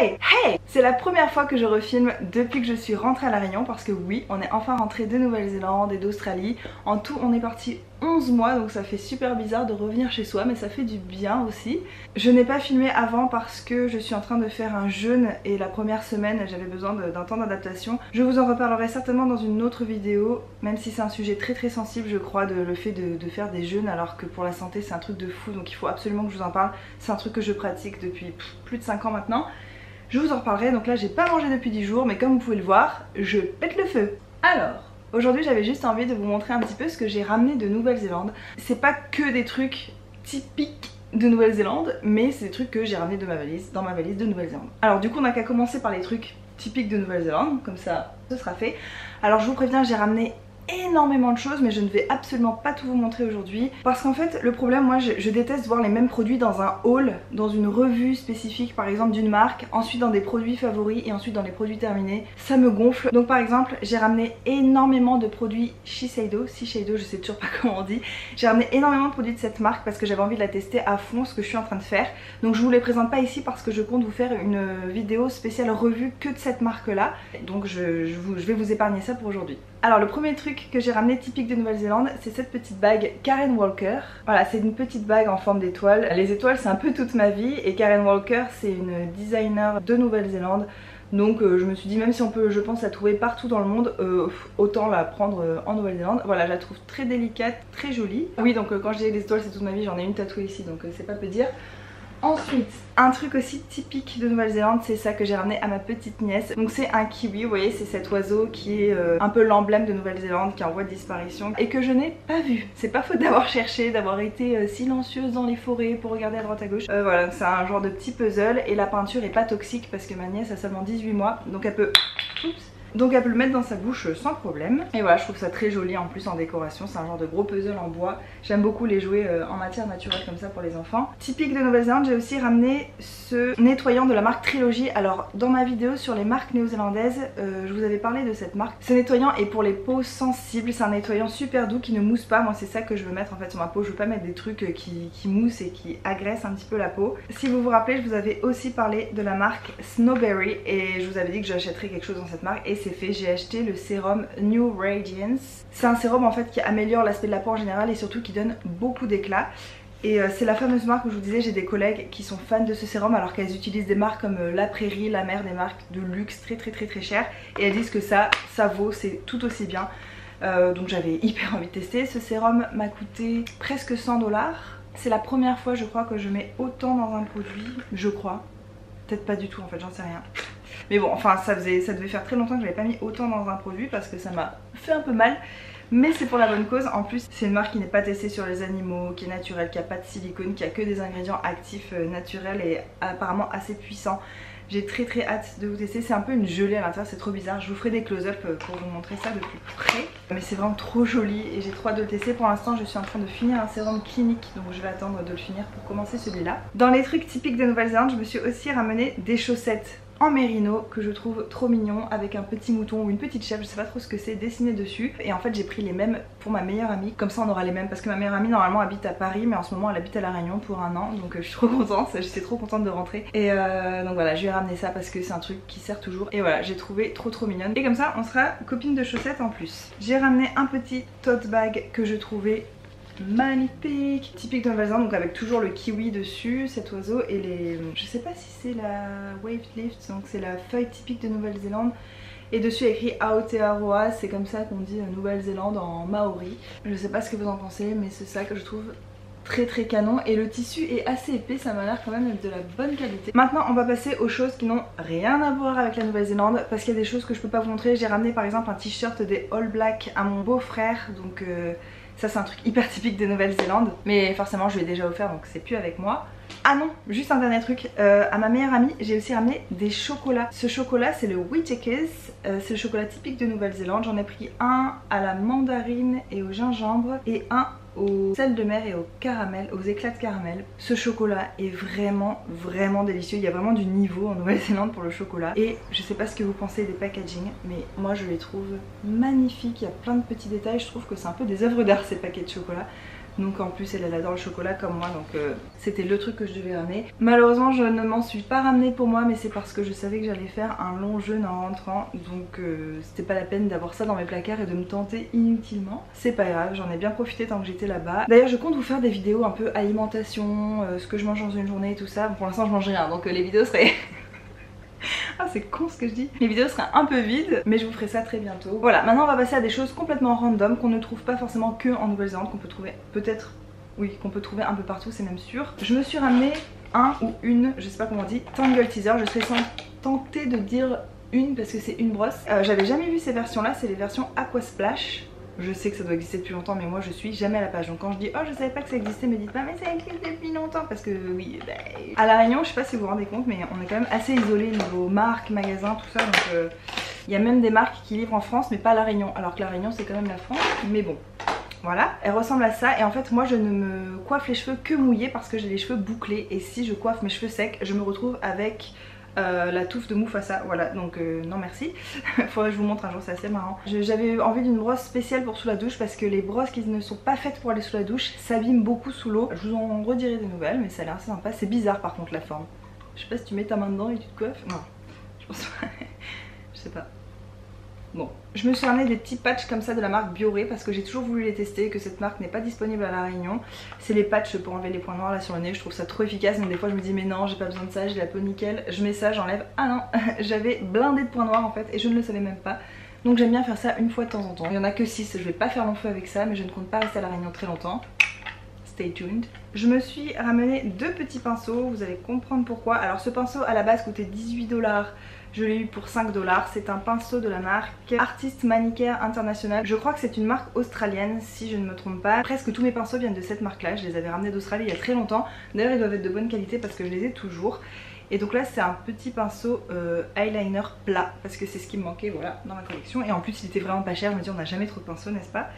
Hey! C'est la première fois que je refilme depuis que je suis rentrée à La Réunion parce que oui, on est enfin rentré de Nouvelle-Zélande et d'Australie. En tout, on est parti 11 mois, donc ça fait super bizarre de revenir chez soi, mais ça fait du bien aussi. Je n'ai pas filmé avant parce que je suis en train de faire un jeûne et la première semaine, j'avais besoin d'un temps d'adaptation. Je vous en reparlerai certainement dans une autre vidéo, même si c'est un sujet très sensible, je crois, le fait de faire des jeûnes, alors que pour la santé, c'est un truc de fou, donc il faut absolument que je vous en parle. C'est un truc que je pratique depuis plus de 5 ans maintenant. Je vous en reparlerai, donc là j'ai pas mangé depuis 10 jours, mais comme vous pouvez le voir, je pète le feu. Alors, aujourd'hui j'avais juste envie de vous montrer un petit peu ce que j'ai ramené de Nouvelle-Zélande. C'est pas que des trucs typiques de Nouvelle-Zélande, mais c'est des trucs que j'ai ramenés de ma valise, dans ma valise de Nouvelle-Zélande. Alors du coup on a qu'à commencer par les trucs typiques de Nouvelle-Zélande, comme ça ce sera fait. Alors je vous préviens, j'ai ramené énormément de choses, mais je ne vais absolument pas tout vous montrer aujourd'hui parce qu'en fait le problème, moi je déteste voir les mêmes produits dans un haul, dans une revue spécifique par exemple d'une marque, ensuite dans des produits favoris et ensuite dans les produits terminés. Ça me gonfle. Donc par exemple j'ai ramené énormément de produits Shiseido, je sais toujours pas comment on dit. J'ai ramené énormément de produits de cette marque parce que j'avais envie de la tester à fond, ce que je suis en train de faire. Donc je vous les présente pas ici parce que je compte vous faire une vidéo spéciale revue que de cette marque là. Donc je vais vous épargner ça pour aujourd'hui. Alors le premier truc que j'ai ramené typique de Nouvelle-Zélande, c'est cette petite bague Karen Walker. Voilà, c'est une petite bague en forme d'étoile. Les étoiles c'est un peu toute ma vie et Karen Walker c'est une designer de Nouvelle-Zélande. Donc je me suis dit, même si on peut je pense la trouver partout dans le monde, autant la prendre en Nouvelle-Zélande. Voilà, je la trouve très délicate, très jolie. Oui, donc quand je dis les étoiles c'est toute ma vie, j'en ai une tatouée ici, donc c'est pas peu dire. Ensuite, un truc aussi typique de Nouvelle-Zélande, c'est ça que j'ai ramené à ma petite nièce. Donc c'est un kiwi, vous voyez, c'est cet oiseau qui est un peu l'emblème de Nouvelle-Zélande, qui est en voie de disparition et que je n'ai pas vu. C'est pas faute d'avoir cherché, d'avoir été silencieuse dans les forêts pour regarder à droite à gauche. Voilà, c'est un genre de petit puzzle et la peinture est pas toxique parce que ma nièce a seulement 18 mois, donc elle peut... Oups. Donc elle peut le mettre dans sa bouche sans problème. Et voilà, je trouve ça très joli en plus en décoration. C'est un genre de gros puzzle en bois. J'aime beaucoup les jouets en matière naturelle comme ça pour les enfants. Typique de Nouvelle-Zélande, j'ai aussi ramené ce nettoyant de la marque Trilogy. Alors dans ma vidéo sur les marques néo-zélandaises, je vous avais parlé de cette marque. Ce nettoyant est pour les peaux sensibles. C'est un nettoyant super doux qui ne mousse pas. Moi c'est ça que je veux mettre en fait sur ma peau. Je veux pas mettre des trucs qui moussent et qui agressent un petit peu la peau. Si vous vous rappelez, je vous avais aussi parlé de la marque Snowberry et je vous avais dit que j'achèterais quelque chose dans cette marque et c'est fait. J'ai acheté le sérum New Radiance. C'est un sérum en fait qui améliore l'aspect de la peau en général et surtout qui donne beaucoup d'éclat. Et c'est la fameuse marque où je vous disais, j'ai des collègues qui sont fans de ce sérum alors qu'elles utilisent des marques comme La Prairie, La Mer, des marques de luxe très chères. Et elles disent que ça vaut, c'est tout aussi bien. Donc j'avais hyper envie de tester. Ce sérum m'a coûté presque 100 $. C'est la première fois je crois que je mets autant dans un produit, je crois. Peut-être pas du tout en fait, j'en sais rien. Mais bon, enfin ça devait faire très longtemps que j'avais pas mis autant dans un produit parce que ça m'a fait un peu mal. Mais c'est pour la bonne cause. En plus c'est une marque qui n'est pas testée sur les animaux, qui est naturelle, qui a pas de silicone, qui a que des ingrédients actifs naturels et apparemment assez puissants. J'ai très hâte de vous tester. C'est un peu une gelée à l'intérieur, c'est trop bizarre. Je vous ferai des close-up pour vous montrer ça de plus près. Mais c'est vraiment trop joli et j'ai trop hâte de le tester. Pour l'instant je suis en train de finir un sérum clinique, donc je vais attendre de le finir pour commencer celui-là. Dans les trucs typiques de Nouvelle-Zélande, je me suis aussi ramené des chaussettes en mérino que je trouve trop mignon avec un petit mouton ou une petite chèvre, je sais pas trop ce que c'est, dessiné dessus. Et en fait j'ai pris les mêmes pour ma meilleure amie, comme ça on aura les mêmes parce que ma meilleure amie normalement habite à Paris mais en ce moment elle habite à La Réunion pour 1 an, donc je suis trop contente, je suis trop contente de rentrer. Et donc voilà, je lui ai ramené ça parce que c'est un truc qui sert toujours et voilà, j'ai trouvé trop mignonne. Et comme ça on sera copine de chaussettes en plus. J'ai ramené un petit tote bag que je trouvais magnifique, typique de Nouvelle-Zélande, donc avec toujours le kiwi dessus, cet oiseau et les... je sais pas si c'est la wave lift, donc c'est la feuille typique de Nouvelle-Zélande et dessus écrit Aotearoa, c'est comme ça qu'on dit Nouvelle-Zélande en maori. Je sais pas ce que vous en pensez mais c'est ça que je trouve très canon et le tissu est assez épais, ça m'a l'air quand même de la bonne qualité. Maintenant on va passer aux choses qui n'ont rien à voir avec la Nouvelle-Zélande parce qu'il y a des choses que je peux pas vous montrer. J'ai ramené par exemple un t-shirt des All Blacks à mon beau-frère, donc ça c'est un truc hyper typique de Nouvelle-Zélande, mais forcément je lui ai déjà offert donc c'est plus avec moi. Ah non, juste un dernier truc, à ma meilleure amie j'ai aussi ramené des chocolats. Ce chocolat c'est le Whittaker's, c'est le chocolat typique de Nouvelle-Zélande. J'en ai pris un à la mandarine et au gingembre et un au sel de mer et au caramel, aux éclats de caramel. Ce chocolat est vraiment délicieux. Il y a vraiment du niveau en Nouvelle-Zélande pour le chocolat. Et je sais pas ce que vous pensez des packaging, mais moi je les trouve magnifiques. Il y a plein de petits détails. Je trouve que c'est un peu des œuvres d'art ces paquets de chocolat. Donc en plus elle adore le chocolat comme moi, donc c'était le truc que je devais ramener. Malheureusement je ne m'en suis pas ramené pour moi, mais c'est parce que je savais que j'allais faire un long jeûne en rentrant. Donc c'était pas la peine d'avoir ça dans mes placards et de me tenter inutilement. C'est pas grave, j'en ai bien profité tant que j'étais là-bas. D'ailleurs je compte vous faire des vidéos un peu alimentation, ce que je mange dans une journée et tout ça. Pour l'instant je mange rien, donc les vidéos seraient... Ah c'est con ce que je dis. Les vidéos seraient un peu vides, mais je vous ferai ça très bientôt. Voilà, maintenant on va passer à des choses complètement random qu'on ne trouve pas forcément que en Nouvelle-Zélande, qu'on peut trouver peut-être, oui, qu'on peut trouver un peu partout, c'est même sûr. Je me suis ramené un ou une, je sais pas comment on dit, Tangle Teaser. Je serais tentée de dire une parce que c'est une brosse. J'avais jamais vu ces versions là, c'est les versions Aqua Splash. Je sais que ça doit exister depuis longtemps, mais moi je suis jamais à la page. Donc quand je dis oh je savais pas que ça existait, me dites pas mais ça existe depuis longtemps. Parce que oui, bah, à La Réunion, je sais pas si vous vous rendez compte, mais on est quand même assez isolé niveau marques, magasins, tout ça. Donc il y a même des marques qui livrent en France, mais pas à La Réunion. Alors que La Réunion c'est quand même la France, mais bon. Voilà, elle ressemble à ça et en fait moi je ne me coiffe les cheveux que mouillés parce que j'ai les cheveux bouclés. Et si je coiffe mes cheveux secs, je me retrouve avec... la touffe de Mufasa, voilà, donc non merci. Faudrait que je vous montre un jour, c'est assez marrant. J'avais envie d'une brosse spéciale pour sous la douche parce que les brosses qui ne sont pas faites pour aller sous la douche s'abîment beaucoup sous l'eau. Je vous en redirai des nouvelles, mais ça a l'air assez sympa. C'est bizarre par contre la forme. Je sais pas si tu mets ta main dedans et tu te coiffes. Non, je pense pas. Je sais pas. Bon, je me suis ramené des petits patchs comme ça de la marque Bioré parce que j'ai toujours voulu les tester et que cette marque n'est pas disponible à La Réunion. C'est les patchs pour enlever les points noirs là sur le nez, je trouve ça trop efficace. Donc des fois je me dis mais non j'ai pas besoin de ça, j'ai la peau nickel, je mets ça, j'enlève. Ah non, j'avais blindé de points noirs en fait et je ne le savais même pas. Donc j'aime bien faire ça une fois de temps en temps. Il y en a que 6, je vais pas faire long feu avec ça, mais je ne compte pas rester à La Réunion très longtemps. Stay tuned. Je me suis ramené 2 petits pinceaux, vous allez comprendre pourquoi. Alors ce pinceau à la base coûtait 18 $. Je l'ai eu pour 5 $. C'est un pinceau de la marque Artist Manicure International. Je crois que c'est une marque australienne si je ne me trompe pas. Presque tous mes pinceaux viennent de cette marque là. Je les avais ramenés d'Australie il y a très longtemps. D'ailleurs ils doivent être de bonne qualité parce que je les ai toujours. Et donc là c'est un petit pinceau eyeliner plat parce que c'est ce qui me manquait voilà, dans ma collection. Et en plus il était vraiment pas cher. Je me dis on n'a jamais trop de pinceaux n'est-ce pas.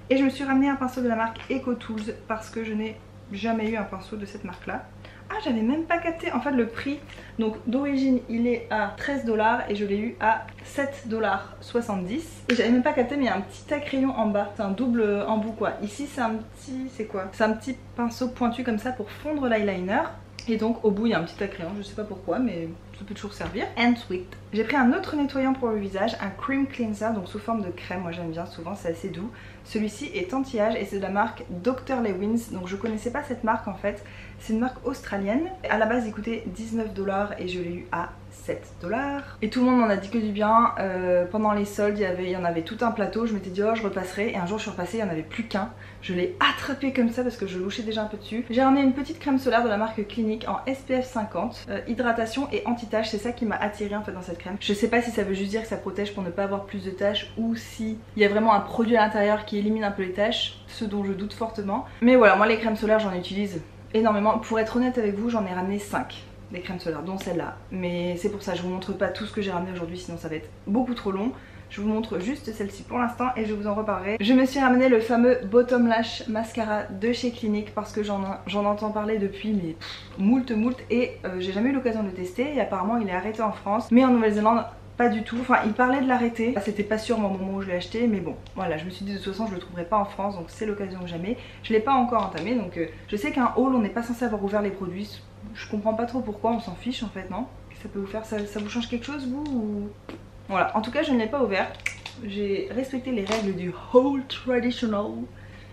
Et je me suis ramené un pinceau de la marque Eco Tools parce que je n'ai jamais eu un pinceau de cette marque là. Ah j'avais même pas capté en fait le prix. Donc d'origine il est à 13 $ et je l'ai eu à 7,70 $. Et j'avais même pas capté mais il y a un petit taille-crayon en bas. C'est un double embout quoi. Ici c'est un petit... c'est quoi? C'est un petit pinceau pointu comme ça pour fondre l'eyeliner. Et donc au bout il y a un petit taille-crayon, je sais pas pourquoi mais ça peut toujours servir. And sweet. J'ai pris un autre nettoyant pour le visage, un cream cleanser donc sous forme de crème, moi j'aime bien souvent, c'est assez doux. Celui-ci est anti-âge et c'est de la marque Dr. Lewins, donc je connaissais pas cette marque en fait. C'est une marque australienne. À la base il coûtait 19 $ et je l'ai eu à 7 $. Et tout le monde m'en a dit que du bien. Pendant les soldes il y en avait tout un plateau. Je m'étais dit oh je repasserai et un jour je suis repassée, il n'y en avait plus qu'un. Je l'ai attrapé comme ça parce que je louchais déjà un peu dessus. J'ai ramené une petite crème solaire de la marque Clinique en SPF 50. Hydratation et anti-tache, c'est ça qui m'a attirée en fait dans cette crème. Je sais pas si ça veut juste dire que ça protège pour ne pas avoir plus de taches ou si il y a vraiment un produit à l'intérieur qui élimine un peu les taches, ce dont je doute fortement. Mais voilà, moi les crèmes solaires j'en utilise énormément. Pour être honnête avec vous, j'en ai ramené 5 des crèmes solaires, dont celle-là. Mais c'est pour ça, je vous montre pas tout ce que j'ai ramené aujourd'hui, sinon ça va être beaucoup trop long. Je vous montre juste celle-ci pour l'instant et je vous en reparlerai. Je me suis ramené le fameux Bottom Lash Mascara de chez Clinique parce que j'en entends parler depuis mais moult et j'ai jamais eu l'occasion de le tester et apparemment il est arrêté en France. Mais en Nouvelle-Zélande pas du tout, enfin il parlait de l'arrêter, c'était pas sûr au moment où je l'ai acheté mais bon voilà, je me suis dit de toute façon je le trouverai pas en France donc c'est l'occasion ou jamais. Je l'ai pas encore entamé donc je sais qu'un haul on n'est pas censé avoir ouvert les produits, je comprends pas trop pourquoi, on s'en fiche en fait non. Ça peut vous faire, ça vous change quelque chose vous ou... Voilà, en tout cas je ne l'ai pas ouvert, j'ai respecté les règles du haul traditional.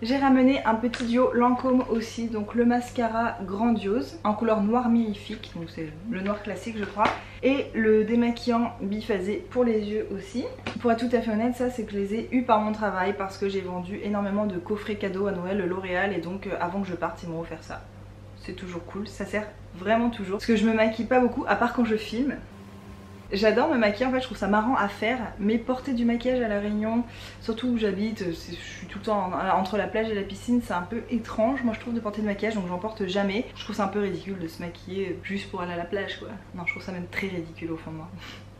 J'ai ramené un petit duo Lancôme aussi, donc le mascara Grandiose en couleur noir mirifique, donc c'est le noir classique je crois, et le démaquillant biphasé pour les yeux aussi. Pour être tout à fait honnête, ça c'est que je les ai eu par mon travail parce que j'ai vendu énormément de coffrets cadeaux à Noël L'Oréal et donc avant que je parte ils m'ont offert ça. C'est toujours cool, ça sert vraiment toujours parce que je me maquille pas beaucoup à part quand je filme. J'adore me maquiller en fait, je trouve ça marrant à faire, mais porter du maquillage à La Réunion, surtout où j'habite, je suis tout le temps entre la plage et la piscine, c'est un peu étrange moi je trouve de porter du maquillage donc j'en porte jamais. Je trouve ça un peu ridicule de se maquiller juste pour aller à la plage quoi. Non je trouve ça même très ridicule au fond de moi.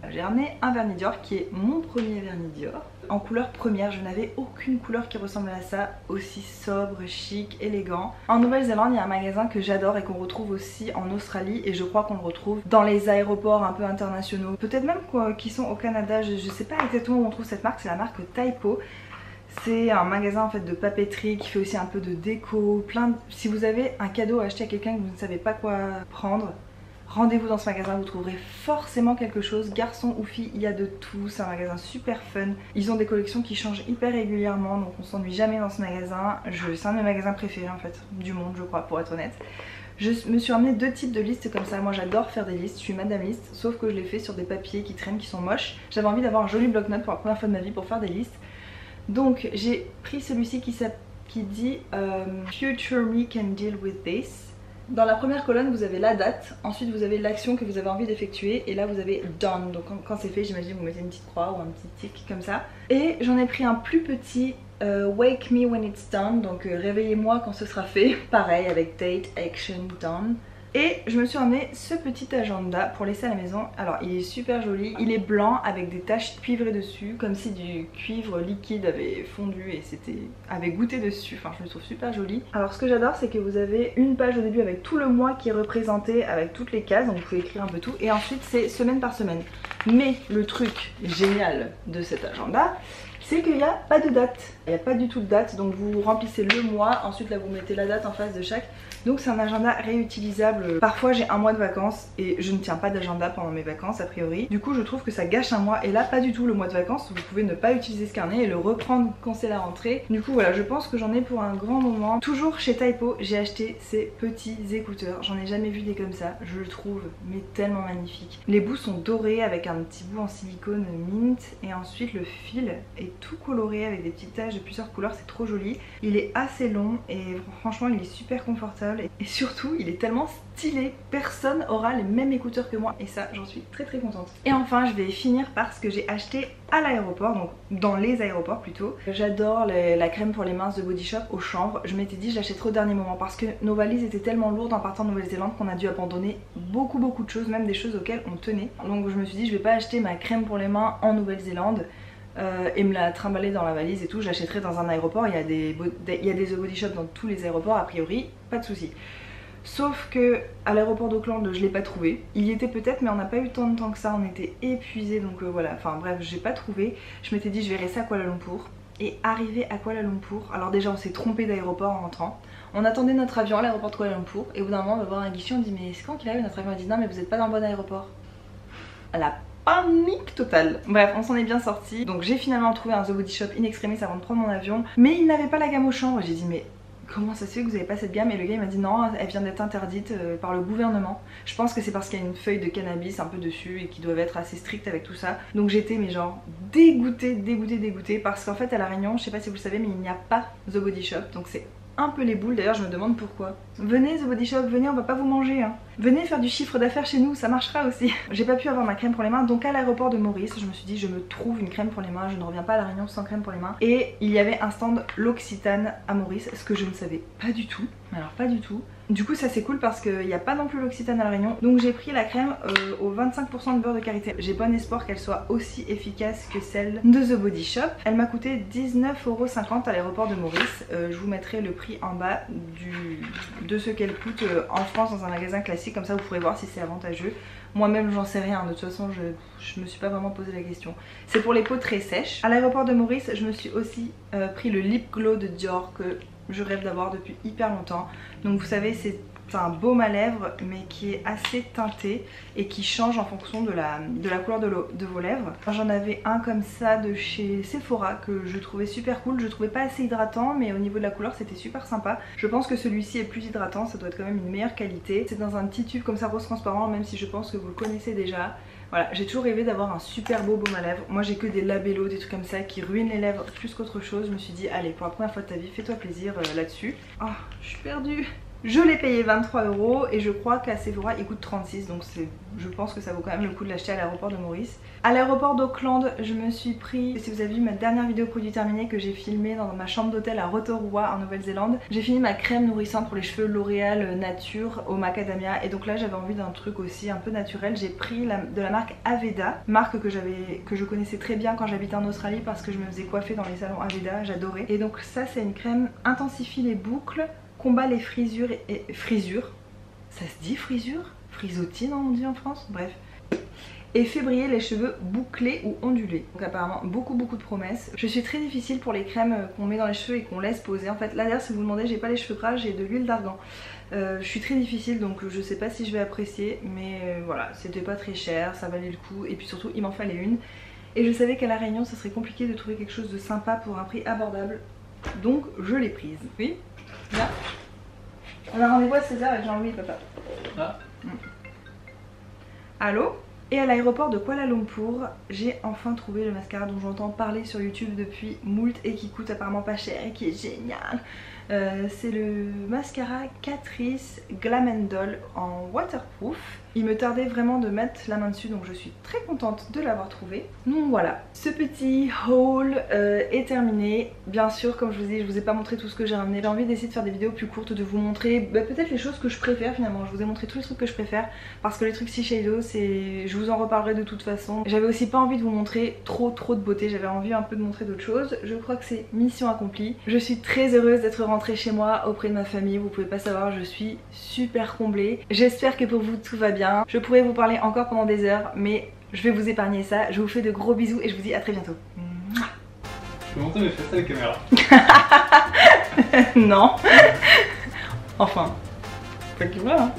J'ai ramené un vernis Dior qui est mon premier vernis Dior en couleur première. Je n'avais aucune couleur qui ressemblait à ça, aussi sobre, chic, élégant. En Nouvelle-Zélande il y a un magasin que j'adore et qu'on retrouve aussi en Australie et je crois qu'on le retrouve dans les aéroports un peu internationaux, peut-être même qui sont au Canada, je sais pas exactement où on trouve cette marque, c'est la marque Typo. C'est un magasin en fait de papeterie qui fait aussi un peu de déco, Si vous avez un cadeau à acheter à quelqu'un que vous ne savez pas quoi prendre, rendez-vous dans ce magasin, vous trouverez forcément quelque chose. Garçon ou fille, il y a de tout, c'est un magasin super fun. Ils ont des collections qui changent hyper régulièrement, donc on s'ennuie jamais dans ce magasin. C'est un de mes magasins préférés en fait, du monde je crois, pour être honnête. Je me suis emmené 2 types de listes comme ça, moi j'adore faire des listes, je suis madame liste, sauf que je les fais sur des papiers qui traînent, qui sont moches. J'avais envie d'avoir un joli bloc-notes pour la première fois de ma vie pour faire des listes. Donc j'ai pris celui-ci qui dit Future me can deal with this. Dans la première colonne vous avez la date, ensuite vous avez l'action que vous avez envie d'effectuer et là vous avez done, donc quand c'est fait j'imagine vous mettez une petite croix ou un petit tic comme ça. Et j'en ai pris un plus petit, wake me when it's done, donc réveillez-moi quand ce sera fait, pareil avec date, action, done. Et je me suis emmené ce petit agenda pour laisser à la maison. Alors il est super joli, il est blanc avec des taches cuivrées dessus, comme si du cuivre liquide avait fondu et avait goûté dessus. Enfin je le trouve super joli. Alors ce que j'adore c'est que vous avez une page au début avec tout le mois qui est représenté avec toutes les cases, donc vous pouvez écrire un peu tout. Et ensuite c'est semaine par semaine. Mais le truc génial de cet agenda, c'est qu'il n'y a pas de date. Il n'y a pas du tout de date, donc vous remplissez le mois, ensuite là vous mettez la date en face de chaque. Donc c'est un agenda réutilisable. Parfois j'ai un mois de vacances et je ne tiens pas d'agenda pendant mes vacances a priori. Du coup je trouve que ça gâche un mois et là pas du tout. Le mois de vacances vous pouvez ne pas utiliser ce carnet et le reprendre quand c'est la rentrée. Du coup voilà, je pense que j'en ai pour un grand moment. Toujours chez Typo j'ai acheté ces petits écouteurs. J'en ai jamais vu des comme ça. Je le trouve mais tellement magnifique. Les bouts sont dorés avec un petit bout en silicone mint et ensuite le fil est tout coloré avec des petites taches de plusieurs couleurs. C'est trop joli. Il est assez long et franchement il est super confortable. Et surtout il est tellement stylé, personne aura les mêmes écouteurs que moi et ça j'en suis très contente. Et enfin je vais finir par ce que j'ai acheté à l'aéroport, donc dans les aéroports plutôt. J'adore la crème pour les mains de Body Shop au chanvre. Je m'étais dit je l'achèterai au dernier moment parce que nos valises étaient tellement lourdes en partant de Nouvelle-Zélande qu'on a dû abandonner beaucoup de choses, même des choses auxquelles on tenait. Donc je me suis dit je vais pas acheter ma crème pour les mains en Nouvelle-Zélande et me la trimballer dans la valise et tout. J'achèterai dans un aéroport, il y a des The Body Shop dans tous les aéroports a priori, pas de souci. Sauf que à l'aéroport d'Auckland je l'ai pas trouvé. Il y était peut-être mais on n'a pas eu tant de temps que ça, on était épuisés donc voilà, enfin bref j'ai pas trouvé. Je m'étais dit je vais rester à Kuala Lumpur. Et arrivé à Kuala Lumpur, alors déjà on s'est trompé d'aéroport en rentrant. On attendait notre avion à l'aéroport de Kuala Lumpur et au bout d'un moment on va voir un guichet, on dit mais c'est quand qu'il arrive notre avion? On dit non mais vous êtes pas dans le bon aéroport. La panique totale. Bref, on s'en est bien sorti. Donc j'ai finalement trouvé un The Body Shop in extremis avant de prendre mon avion. Mais il n'avait pas la gamme au chanvre. J'ai dit mais comment ça se fait que vous n'avez pas cette gamme? Et le gars il m'a dit non, elle vient d'être interdite par le gouvernement. Je pense que c'est parce qu'il y a une feuille de cannabis un peu dessus et qu'ils doivent être assez stricts avec tout ça. Donc j'étais mais genre dégoûtée parce qu'en fait à La Réunion, je sais pas si vous le savez mais il n'y a pas The Body Shop. Donc c'est un peu les boules, d'ailleurs je me demande pourquoi. Venez The Body Shop, venez, on va pas vous manger hein. Venez faire du chiffre d'affaires chez nous, ça marchera aussi. J'ai pas pu avoir ma crème pour les mains, donc à l'aéroport de Maurice je me suis dit je me trouve une crème pour les mains, je ne reviens pas à La Réunion sans crème pour les mains. Et il y avait un stand L'Occitane à Maurice, ce que je ne savais pas du tout, alors pas du tout. Du coup ça c'est cool parce qu'il n'y a pas non plus L'Occitane à La Réunion. Donc j'ai pris la crème au 25% de beurre de karité. J'ai bon espoir qu'elle soit aussi efficace que celle de The Body Shop. Elle m'a coûté 19,50 € à l'aéroport de Maurice. Je vous mettrai le prix en bas de ce qu'elle coûte en France dans un magasin classique. Comme ça vous pourrez voir si c'est avantageux. Moi-même j'en sais rien, de toute façon je me suis pas vraiment posé la question. C'est pour les peaux très sèches. À l'aéroport de Maurice je me suis aussi pris le Lip Glow de Dior que je rêve d'avoir depuis hyper longtemps. Donc vous savez c'est un baume à lèvres mais qui est assez teinté et qui change en fonction de la couleur de vos lèvres. J'en avais un comme ça de chez Sephora que je trouvais super cool. Je trouvais pas assez hydratant mais au niveau de la couleur c'était super sympa. Je pense que celui-ci est plus hydratant, ça doit être quand même une meilleure qualité. C'est dans un petit tube comme ça rose transparent, même si je pense que vous le connaissez déjà. Voilà, j'ai toujours rêvé d'avoir un super beau baume à lèvres. Moi j'ai que des labellos, des trucs comme ça qui ruinent les lèvres plus qu'autre chose. Je me suis dit allez, pour la première fois de ta vie, fais-toi plaisir là-dessus. Oh, je suis perdue. Je l'ai payé 23 € et je crois qu'à Sephora il coûte 36, donc je pense que ça vaut quand même le coup de l'acheter à l'aéroport de Maurice. À l'aéroport d'Auckland je me suis pris, si vous avez vu ma dernière vidéo produit terminé que j'ai filmée dans ma chambre d'hôtel à Rotorua en Nouvelle-Zélande, j'ai fini ma crème nourrissante pour les cheveux L'Oréal Nature au macadamia et donc là j'avais envie d'un truc aussi un peu naturel. J'ai pris de la marque Aveda, marque que je connaissais très bien quand j'habitais en Australie parce que je me faisais coiffer dans les salons Aveda, j'adorais. Et donc ça c'est une crème intensifie les boucles, combat les frisures et frisures. Ça se dit frisure? Frisotine on dit en France? Bref. et février les cheveux bouclés ou ondulés. Donc apparemment beaucoup de promesses. Je suis très difficile pour les crèmes qu'on met dans les cheveux et qu'on laisse poser. En fait là d'ailleurs si vous vous demandez, j'ai pas les cheveux gras, j'ai de l'huile d'argan. Je suis très difficile donc je sais pas si je vais apprécier, mais voilà, c'était pas très cher, ça valait le coup et puis surtout il m'en fallait une. Et je savais qu'à La Réunion ça serait compliqué de trouver quelque chose de sympa pour un prix abordable, donc je l'ai prise. Oui, là. On a rendez-vous à 16h avec Jean-Louis et papa. Ah. Allô? Et à l'aéroport de Kuala Lumpur, j'ai enfin trouvé le mascara dont j'entends parler sur YouTube depuis moult et qui coûte apparemment pas cher et qui est génial. C'est le mascara Catrice Glam & Doll en waterproof. Il me tardait vraiment de mettre la main dessus, donc je suis très contente de l'avoir trouvé. Donc voilà, ce petit haul est terminé. Bien sûr, comme je vous dis, je vous ai pas montré tout ce que j'ai ramené. J'ai envie d'essayer de faire des vidéos plus courtes, de vous montrer peut-être les choses que je préfère finalement. Je vous ai montré tous les trucs que je préfère parce que les trucs Shiseido, je vous en reparlerai de toute façon. J'avais aussi pas envie de vous montrer trop de beauté, j'avais envie un peu de montrer d'autres choses. Je crois que c'est mission accomplie. Je suis très heureuse d'être rentrée chez moi auprès de ma famille. Vous pouvez pas savoir, je suis super comblée. J'espère que pour vous tout va bien. Je pourrais vous parler encore pendant des heures, mais je vais vous épargner ça. Je vous fais de gros bisous et je vous dis à très bientôt. Je peux monter mes fesses à la caméra. Non. Enfin. Fait que voilà.